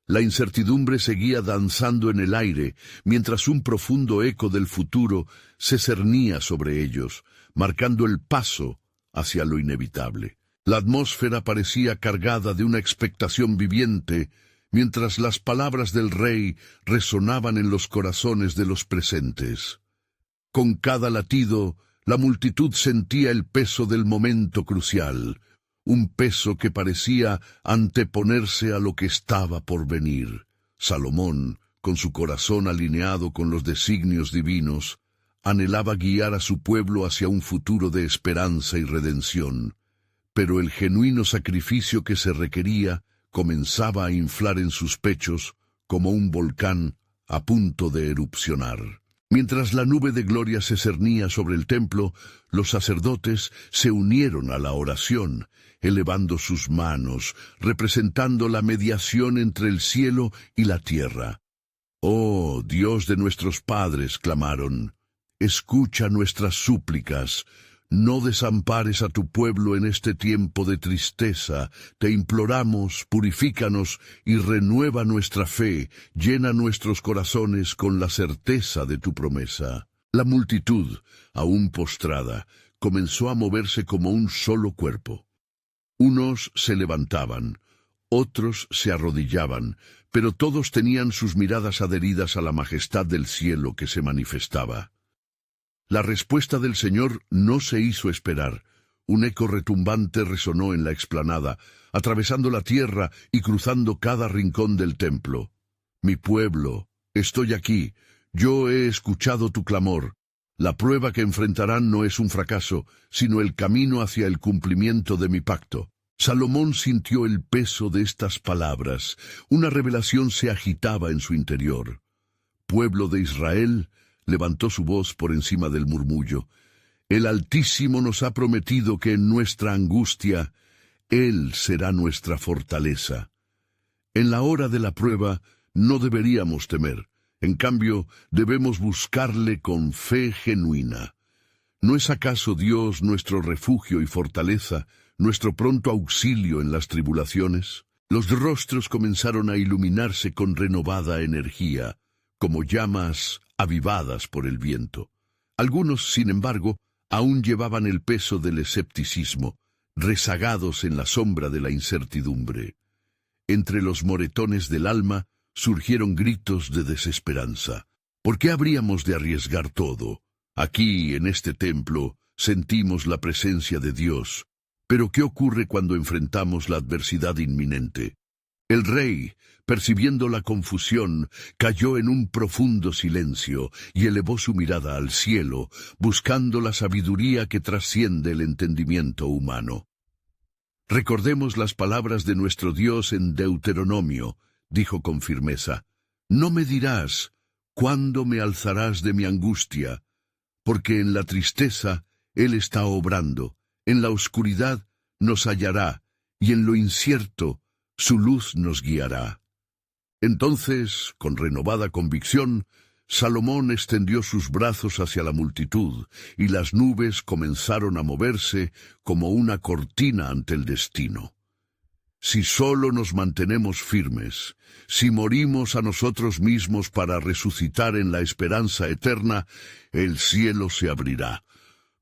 La incertidumbre seguía danzando en el aire, mientras un profundo eco del futuro se cernía sobre ellos, marcando el paso hacia lo inevitable. La atmósfera parecía cargada de una expectación viviente, mientras las palabras del rey resonaban en los corazones de los presentes. Con cada latido, la multitud sentía el peso del momento crucial. un peso que parecía anteponerse a lo que estaba por venir. Salomón, con su corazón alineado con los designios divinos, anhelaba guiar a su pueblo hacia un futuro de esperanza y redención, pero el genuino sacrificio que se requería comenzaba a inflar en sus pechos como un volcán a punto de erupcionar. Mientras la nube de gloria se cernía sobre el templo, los sacerdotes se unieron a la oración, elevando sus manos, representando la mediación entre el cielo y la tierra. «Oh, Dios de nuestros padres», clamaron, «escucha nuestras súplicas. No desampares a tu pueblo en este tiempo de tristeza. Te imploramos, purifícanos y renueva nuestra fe, llena nuestros corazones con la certeza de tu promesa». La multitud, aún postrada, comenzó a moverse como un solo cuerpo. Unos se levantaban, otros se arrodillaban, pero todos tenían sus miradas adheridas a la majestad del cielo que se manifestaba. La respuesta del Señor no se hizo esperar. Un eco retumbante resonó en la explanada, atravesando la tierra y cruzando cada rincón del templo. «Mi pueblo, estoy aquí. Yo he escuchado tu clamor. La prueba que enfrentarán no es un fracaso, sino el camino hacia el cumplimiento de mi pacto». Salomón sintió el peso de estas palabras. Una revelación se agitaba en su interior. «Pueblo de Israel», levantó su voz por encima del murmullo, «el Altísimo nos ha prometido que en nuestra angustia Él será nuestra fortaleza. En la hora de la prueba no deberíamos temer, en cambio debemos buscarle con fe genuina. ¿No es acaso Dios nuestro refugio y fortaleza, nuestro pronto auxilio en las tribulaciones?» Los rostros comenzaron a iluminarse con renovada energía, como llamas avivadas por el viento. Algunos, sin embargo, aún llevaban el peso del escepticismo, rezagados en la sombra de la incertidumbre. Entre los moretones del alma surgieron gritos de desesperanza. ¿Por qué habríamos de arriesgar todo? Aquí, en este templo, sentimos la presencia de Dios. Pero ¿qué ocurre cuando enfrentamos la adversidad inminente? El rey, percibiendo la confusión, cayó en un profundo silencio y elevó su mirada al cielo, buscando la sabiduría que trasciende el entendimiento humano. «Recordemos las palabras de nuestro Dios en Deuteronomio», dijo con firmeza. «No me dirás, ¿cuándo me alzarás de mi angustia? Porque en la tristeza Él está obrando, en la oscuridad nos hallará, y en lo incierto su luz nos guiará». Entonces, con renovada convicción, Salomón extendió sus brazos hacia la multitud, y las nubes comenzaron a moverse como una cortina ante el destino. Si solo nos mantenemos firmes, si morimos a nosotros mismos para resucitar en la esperanza eterna, el cielo se abrirá.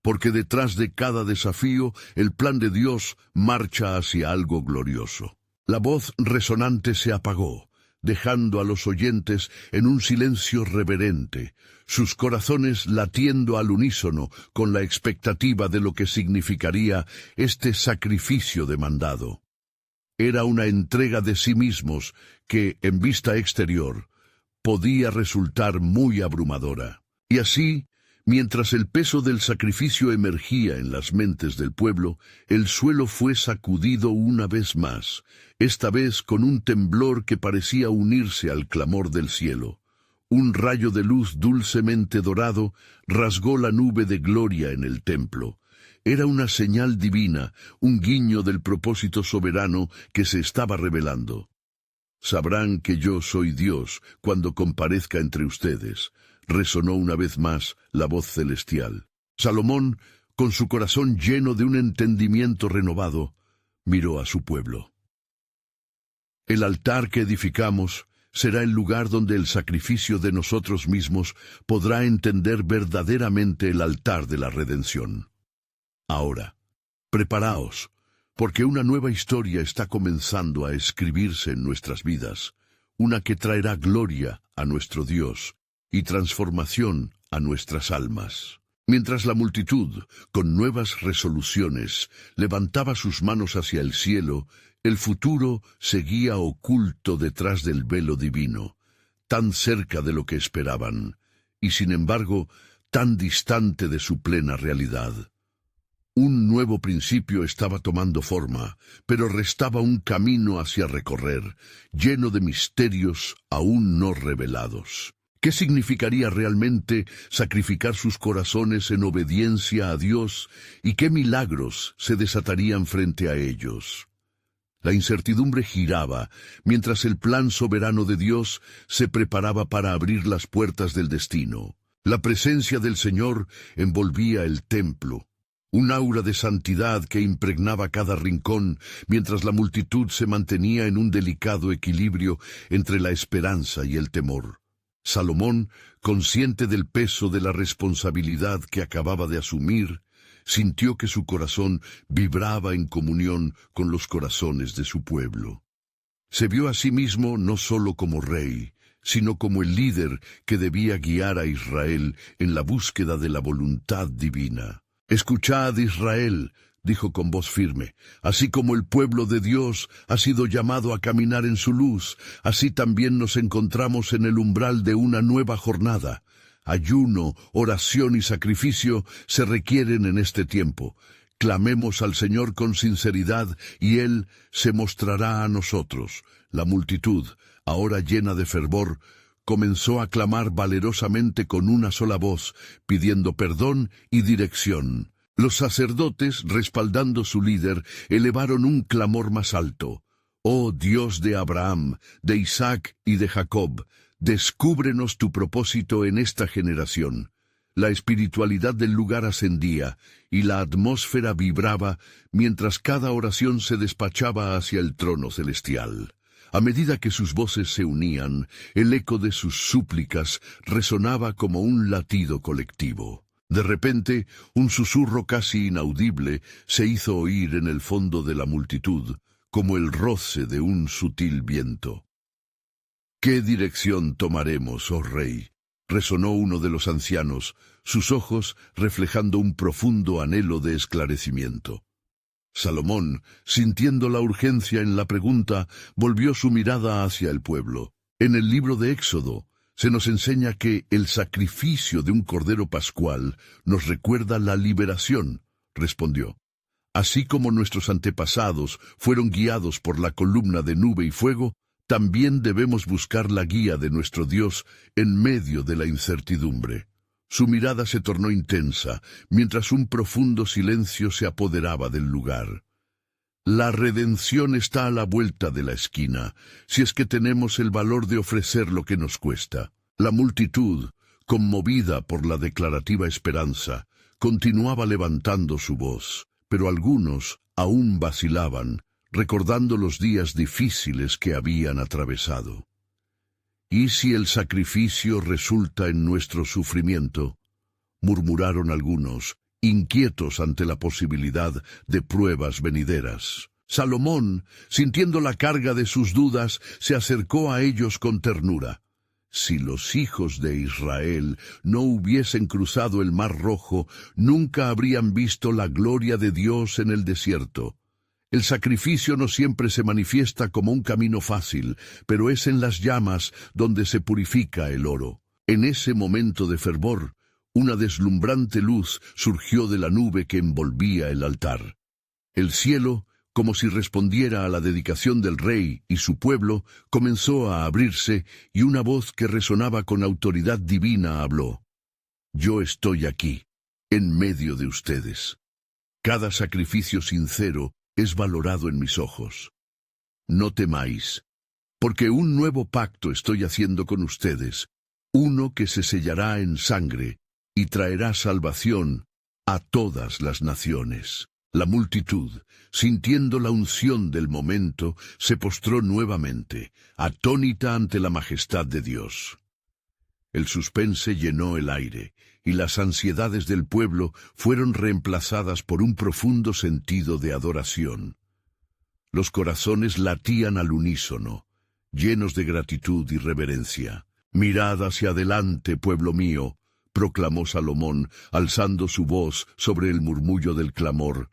Porque detrás de cada desafío, el plan de Dios marcha hacia algo glorioso. La voz resonante se apagó, dejando a los oyentes en un silencio reverente, sus corazones latiendo al unísono con la expectativa de lo que significaría este sacrificio demandado. Era una entrega de sí mismos que, en vista exterior, podía resultar muy abrumadora. Y así, mientras el peso del sacrificio emergía en las mentes del pueblo, el suelo fue sacudido una vez más, esta vez con un temblor que parecía unirse al clamor del cielo. Un rayo de luz dulcemente dorado rasgó la nube de gloria en el templo. Era una señal divina, un guiño del propósito soberano que se estaba revelando. «Sabrán que yo soy Dios cuando comparezca entre ustedes», resonó una vez más la voz celestial. Salomón, con su corazón lleno de un entendimiento renovado, miró a su pueblo. «El altar que edificamos será el lugar donde el sacrificio de nosotros mismos podrá entender verdaderamente el altar de la redención. Ahora, preparaos, porque una nueva historia está comenzando a escribirse en nuestras vidas, una que traerá gloria a nuestro Dios y transformación a nuestras almas». Mientras la multitud, con nuevas resoluciones, levantaba sus manos hacia el cielo, el futuro seguía oculto detrás del velo divino, tan cerca de lo que esperaban, y sin embargo, tan distante de su plena realidad. Un nuevo principio estaba tomando forma, pero restaba un camino hacia recorrer, lleno de misterios aún no revelados. ¿Qué significaría realmente sacrificar sus corazones en obediencia a Dios y qué milagros se desatarían frente a ellos? La incertidumbre giraba mientras el plan soberano de Dios se preparaba para abrir las puertas del destino. La presencia del Señor envolvía el templo, un aura de santidad que impregnaba cada rincón, mientras la multitud se mantenía en un delicado equilibrio entre la esperanza y el temor. Salomón, consciente del peso de la responsabilidad que acababa de asumir, sintió que su corazón vibraba en comunión con los corazones de su pueblo. Se vio a sí mismo no solo como rey, sino como el líder que debía guiar a Israel en la búsqueda de la voluntad divina. «Escuchad, Israel», dijo con voz firme, «así como el pueblo de Dios ha sido llamado a caminar en su luz, así también nos encontramos en el umbral de una nueva jornada. Ayuno, oración y sacrificio se requieren en este tiempo. Clamemos al Señor con sinceridad y Él se mostrará a nosotros». La multitud, ahora llena de fervor, comenzó a clamar valerosamente con una sola voz, pidiendo perdón y dirección. Los sacerdotes, respaldando su líder, elevaron un clamor más alto. «Oh Dios de Abraham, de Isaac y de Jacob, descúbrenos tu propósito en esta generación». La espiritualidad del lugar ascendía, y la atmósfera vibraba mientras cada oración se despachaba hacia el trono celestial. A medida que sus voces se unían, el eco de sus súplicas resonaba como un latido colectivo. De repente, un susurro casi inaudible se hizo oír en el fondo de la multitud, como el roce de un sutil viento. «¿Qué dirección tomaremos, oh rey?», resonó uno de los ancianos, sus ojos reflejando un profundo anhelo de esclarecimiento. Salomón, sintiendo la urgencia en la pregunta, volvió su mirada hacia el pueblo. En el libro de Éxodo se nos enseña que el sacrificio de un cordero pascual nos recuerda la liberación, respondió. Así como nuestros antepasados fueron guiados por la columna de nube y fuego, también debemos buscar la guía de nuestro Dios en medio de la incertidumbre. Su mirada se tornó intensa, mientras un profundo silencio se apoderaba del lugar. La redención está a la vuelta de la esquina, si es que tenemos el valor de ofrecer lo que nos cuesta. La multitud, conmovida por la declarativa esperanza, continuaba levantando su voz, pero algunos aún vacilaban, recordando los días difíciles que habían atravesado. «¿Y si el sacrificio resulta en nuestro sufrimiento?», murmuraron algunos, inquietos ante la posibilidad de pruebas venideras. Salomón, sintiendo la carga de sus dudas, se acercó a ellos con ternura. Si los hijos de Israel no hubiesen cruzado el Mar Rojo, nunca habrían visto la gloria de Dios en el desierto. El sacrificio no siempre se manifiesta como un camino fácil, pero es en las llamas donde se purifica el oro. En ese momento de fervor, una deslumbrante luz surgió de la nube que envolvía el altar. El cielo, como si respondiera a la dedicación del rey y su pueblo, comenzó a abrirse y una voz que resonaba con autoridad divina habló. «Yo estoy aquí, en medio de ustedes. Cada sacrificio sincero es valorado en mis ojos. No temáis, porque un nuevo pacto estoy haciendo con ustedes, uno que se sellará en sangre y traerá salvación a todas las naciones». La multitud, sintiendo la unción del momento, se postró nuevamente, atónita ante la majestad de Dios. El suspense llenó el aire, y las ansiedades del pueblo fueron reemplazadas por un profundo sentido de adoración. Los corazones latían al unísono, llenos de gratitud y reverencia. «Mirad hacia adelante, pueblo mío, proclamó Salomón, alzando su voz sobre el murmullo del clamor.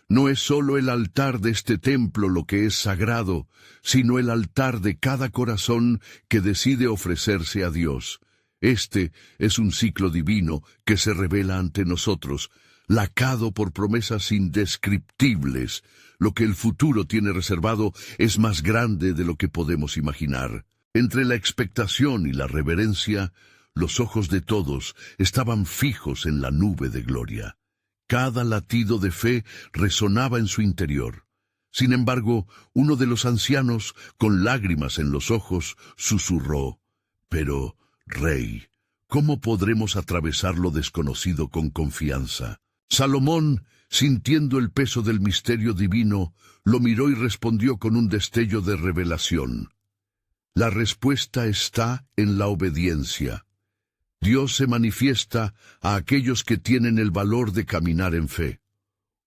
No es solo el altar de este templo lo que es sagrado, sino el altar de cada corazón que decide ofrecerse a Dios. Este es un ciclo divino que se revela ante nosotros, lacado por promesas indescriptibles. Lo que el futuro tiene reservado es más grande de lo que podemos imaginar. Entre la expectación y la reverencia, los ojos de todos estaban fijos en la nube de gloria. Cada latido de fe resonaba en su interior. Sin embargo, uno de los ancianos, con lágrimas en los ojos, susurró: «Pero, Rey, ¿cómo podremos atravesar lo desconocido con confianza?» Salomón, sintiendo el peso del misterio divino, lo miró y respondió con un destello de revelación. La respuesta está en la obediencia. Dios se manifiesta a aquellos que tienen el valor de caminar en fe.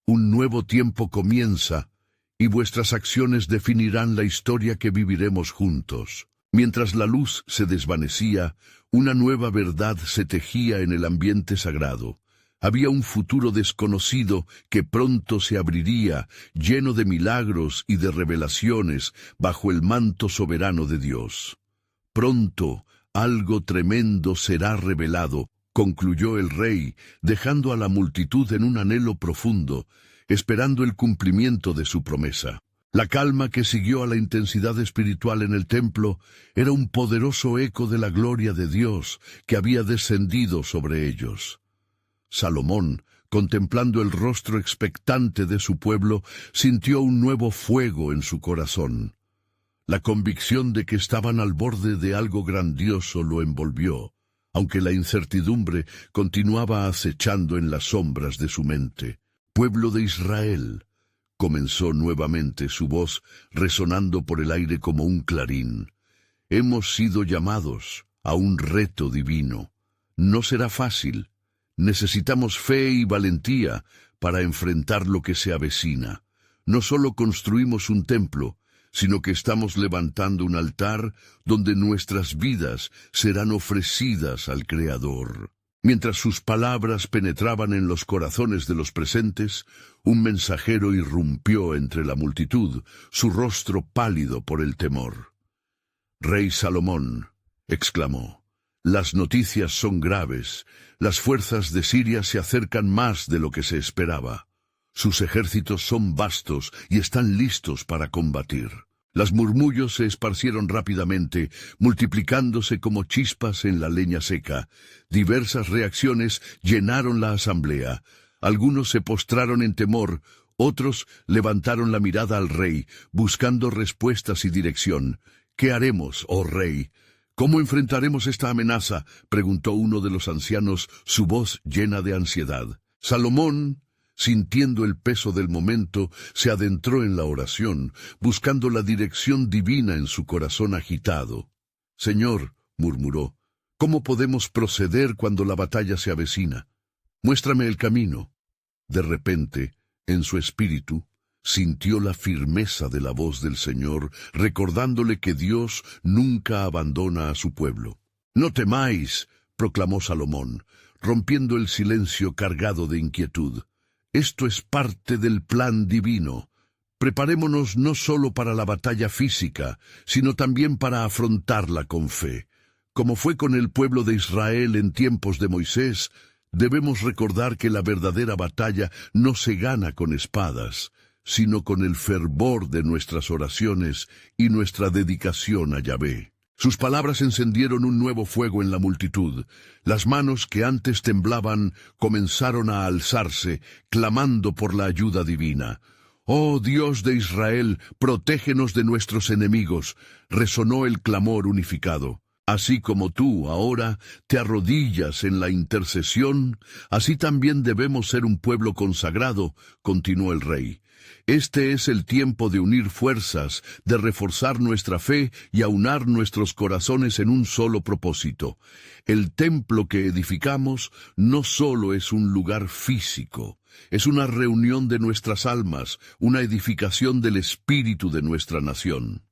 Un nuevo tiempo comienza, y vuestras acciones definirán la historia que viviremos juntos. Mientras la luz se desvanecía, una nueva verdad se tejía en el ambiente sagrado. Había un futuro desconocido que pronto se abriría, lleno de milagros y de revelaciones, bajo el manto soberano de Dios. Pronto, algo tremendo será revelado, concluyó el rey, dejando a la multitud en un anhelo profundo, esperando el cumplimiento de su promesa. La calma que siguió a la intensidad espiritual en el templo era un poderoso eco de la gloria de Dios que había descendido sobre ellos. Salomón, contemplando el rostro expectante de su pueblo, sintió un nuevo fuego en su corazón. La convicción de que estaban al borde de algo grandioso lo envolvió, aunque la incertidumbre continuaba acechando en las sombras de su mente. «Pueblo de Israel», comenzó nuevamente su voz, resonando por el aire como un clarín. «Hemos sido llamados a un reto divino. No será fácil. Necesitamos fe y valentía para enfrentar lo que se avecina. No solo construimos un templo, sino que estamos levantando un altar donde nuestras vidas serán ofrecidas al Creador». Mientras sus palabras penetraban en los corazones de los presentes, un mensajero irrumpió entre la multitud, su rostro pálido por el temor. «Rey Salomón», exclamó, «las noticias son graves. Las fuerzas de Siria se acercan más de lo que se esperaba. Sus ejércitos son vastos y están listos para combatir». Los murmullos se esparcieron rápidamente, multiplicándose como chispas en la leña seca. Diversas reacciones llenaron la asamblea. Algunos se postraron en temor, otros levantaron la mirada al rey, buscando respuestas y dirección. «¿Qué haremos, oh rey? ¿Cómo enfrentaremos esta amenaza?», preguntó uno de los ancianos, su voz llena de ansiedad. Salomón, sintiendo el peso del momento, se adentró en la oración, buscando la dirección divina en su corazón agitado. «Señor», murmuró, «¿cómo podemos proceder cuando la batalla se avecina? Muéstrame el camino». De repente, en su espíritu, sintió la firmeza de la voz del Señor, recordándole que Dios nunca abandona a su pueblo. «No temáis», proclamó Salomón, rompiendo el silencio cargado de inquietud. «Esto es parte del plan divino. Preparémonos no solo para la batalla física, sino también para afrontarla con fe. Como fue con el pueblo de Israel en tiempos de Moisés, debemos recordar que la verdadera batalla no se gana con espadas, sino con el fervor de nuestras oraciones y nuestra dedicación a Yahvé». Sus palabras encendieron un nuevo fuego en la multitud. Las manos que antes temblaban comenzaron a alzarse, clamando por la ayuda divina. «Oh Dios de Israel, protégenos de nuestros enemigos», resonó el clamor unificado. «Así como tú ahora te arrodillas en la intercesión, así también debemos ser un pueblo consagrado», continuó el rey. «Este es el tiempo de unir fuerzas, de reforzar nuestra fe y aunar nuestros corazones en un solo propósito. El templo que edificamos no solo es un lugar físico, es una reunión de nuestras almas, una edificación del espíritu de nuestra nación».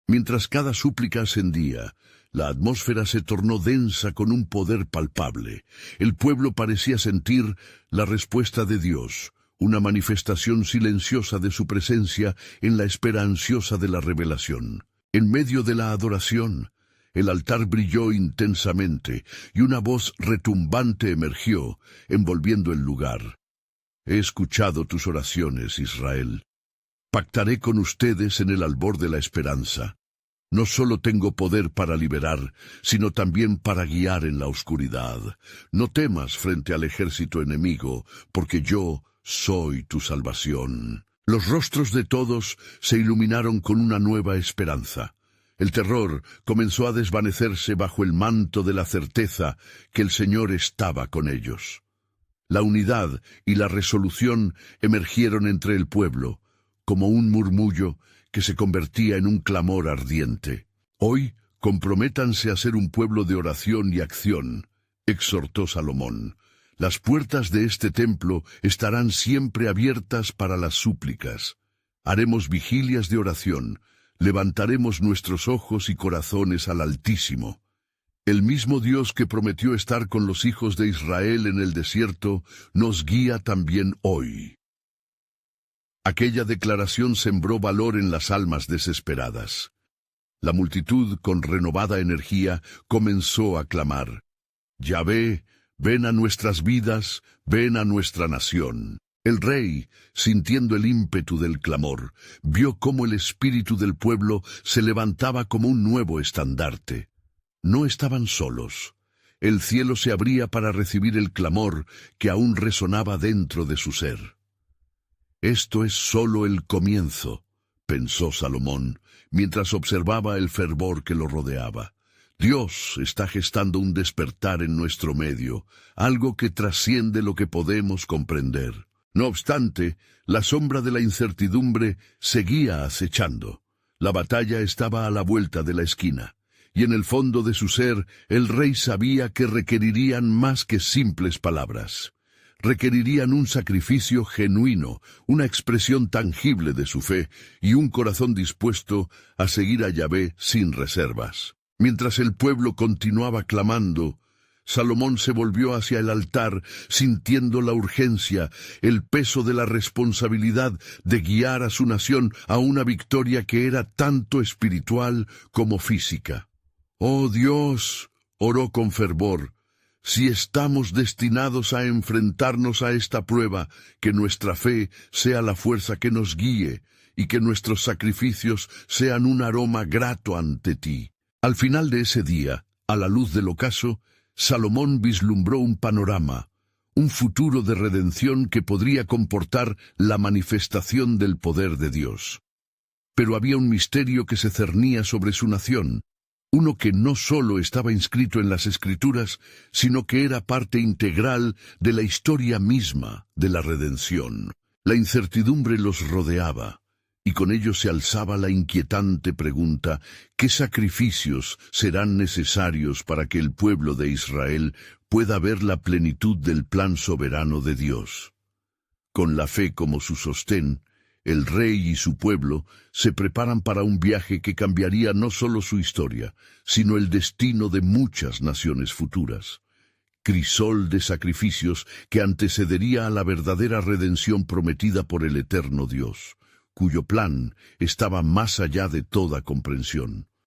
Mientras cada súplica ascendía, La atmósfera se tornó densa con un poder palpable. El pueblo parecía sentir la respuesta de Dios, una manifestación silenciosa de su presencia en la espera ansiosa de la revelación. En medio de la adoración, el altar brilló intensamente y una voz retumbante emergió, envolviendo el lugar. He escuchado tus oraciones, Israel. Pactaré con ustedes en el albor de la esperanza. No solo tengo poder para liberar, sino también para guiar en la oscuridad. No temas frente al ejército enemigo, porque yo soy tu salvación. Los rostros de todos se iluminaron con una nueva esperanza. El terror comenzó a desvanecerse bajo el manto de la certeza que el Señor estaba con ellos. La unidad y la resolución emergieron entre el pueblo, como un murmullo que se convertía en un clamor ardiente. Hoy, comprométanse a ser un pueblo de oración y acción, exhortó Salomón. Las puertas de este templo estarán siempre abiertas para las súplicas. Haremos vigilias de oración, levantaremos nuestros ojos y corazones al Altísimo. El mismo Dios que prometió estar con los hijos de Israel en el desierto, nos guía también hoy. Aquella declaración sembró valor en las almas desesperadas. La multitud, con renovada energía, comenzó a clamar: Yahvé, ven a nuestras vidas, ven a nuestra nación. El rey, sintiendo el ímpetu del clamor, vio cómo el espíritu del pueblo se levantaba como un nuevo estandarte. No estaban solos. El cielo se abría para recibir el clamor que aún resonaba dentro de su ser. Esto es solo el comienzo, pensó Salomón, mientras observaba el fervor que lo rodeaba. Dios está gestando un despertar en nuestro medio, algo que trasciende lo que podemos comprender. No obstante, la sombra de la incertidumbre seguía acechando. La batalla estaba a la vuelta de la esquina, y en el fondo de su ser el rey sabía que requerirían más que simples palabras. Requerirían un sacrificio genuino, una expresión tangible de su fe y un corazón dispuesto a seguir a Yahvé sin reservas. Mientras el pueblo continuaba clamando, Salomón se volvió hacia el altar, sintiendo la urgencia, el peso de la responsabilidad de guiar a su nación a una victoria que era tanto espiritual como física. «Oh Dios», oró con fervor, «si estamos destinados a enfrentarnos a esta prueba, que nuestra fe sea la fuerza que nos guíe y que nuestros sacrificios sean un aroma grato ante ti». Al final de ese día, a la luz del ocaso, Salomón vislumbró un panorama, un futuro de redención que podría comportar la manifestación del poder de Dios. Pero había un misterio que se cernía sobre su nación, uno que no solo estaba inscrito en las Escrituras, sino que era parte integral de la historia misma de la redención. La incertidumbre los rodeaba, y con ello se alzaba la inquietante pregunta: ¿qué sacrificios serán necesarios para que el pueblo de Israel pueda ver la plenitud del plan soberano de Dios? Con la fe como su sostén, el rey y su pueblo se preparan para un viaje que cambiaría no solo su historia, sino el destino de muchas naciones futuras. Crisol de sacrificios que antecedería a la verdadera redención prometida por el eterno Dios, cuyo plan estaba más allá de toda comprensión.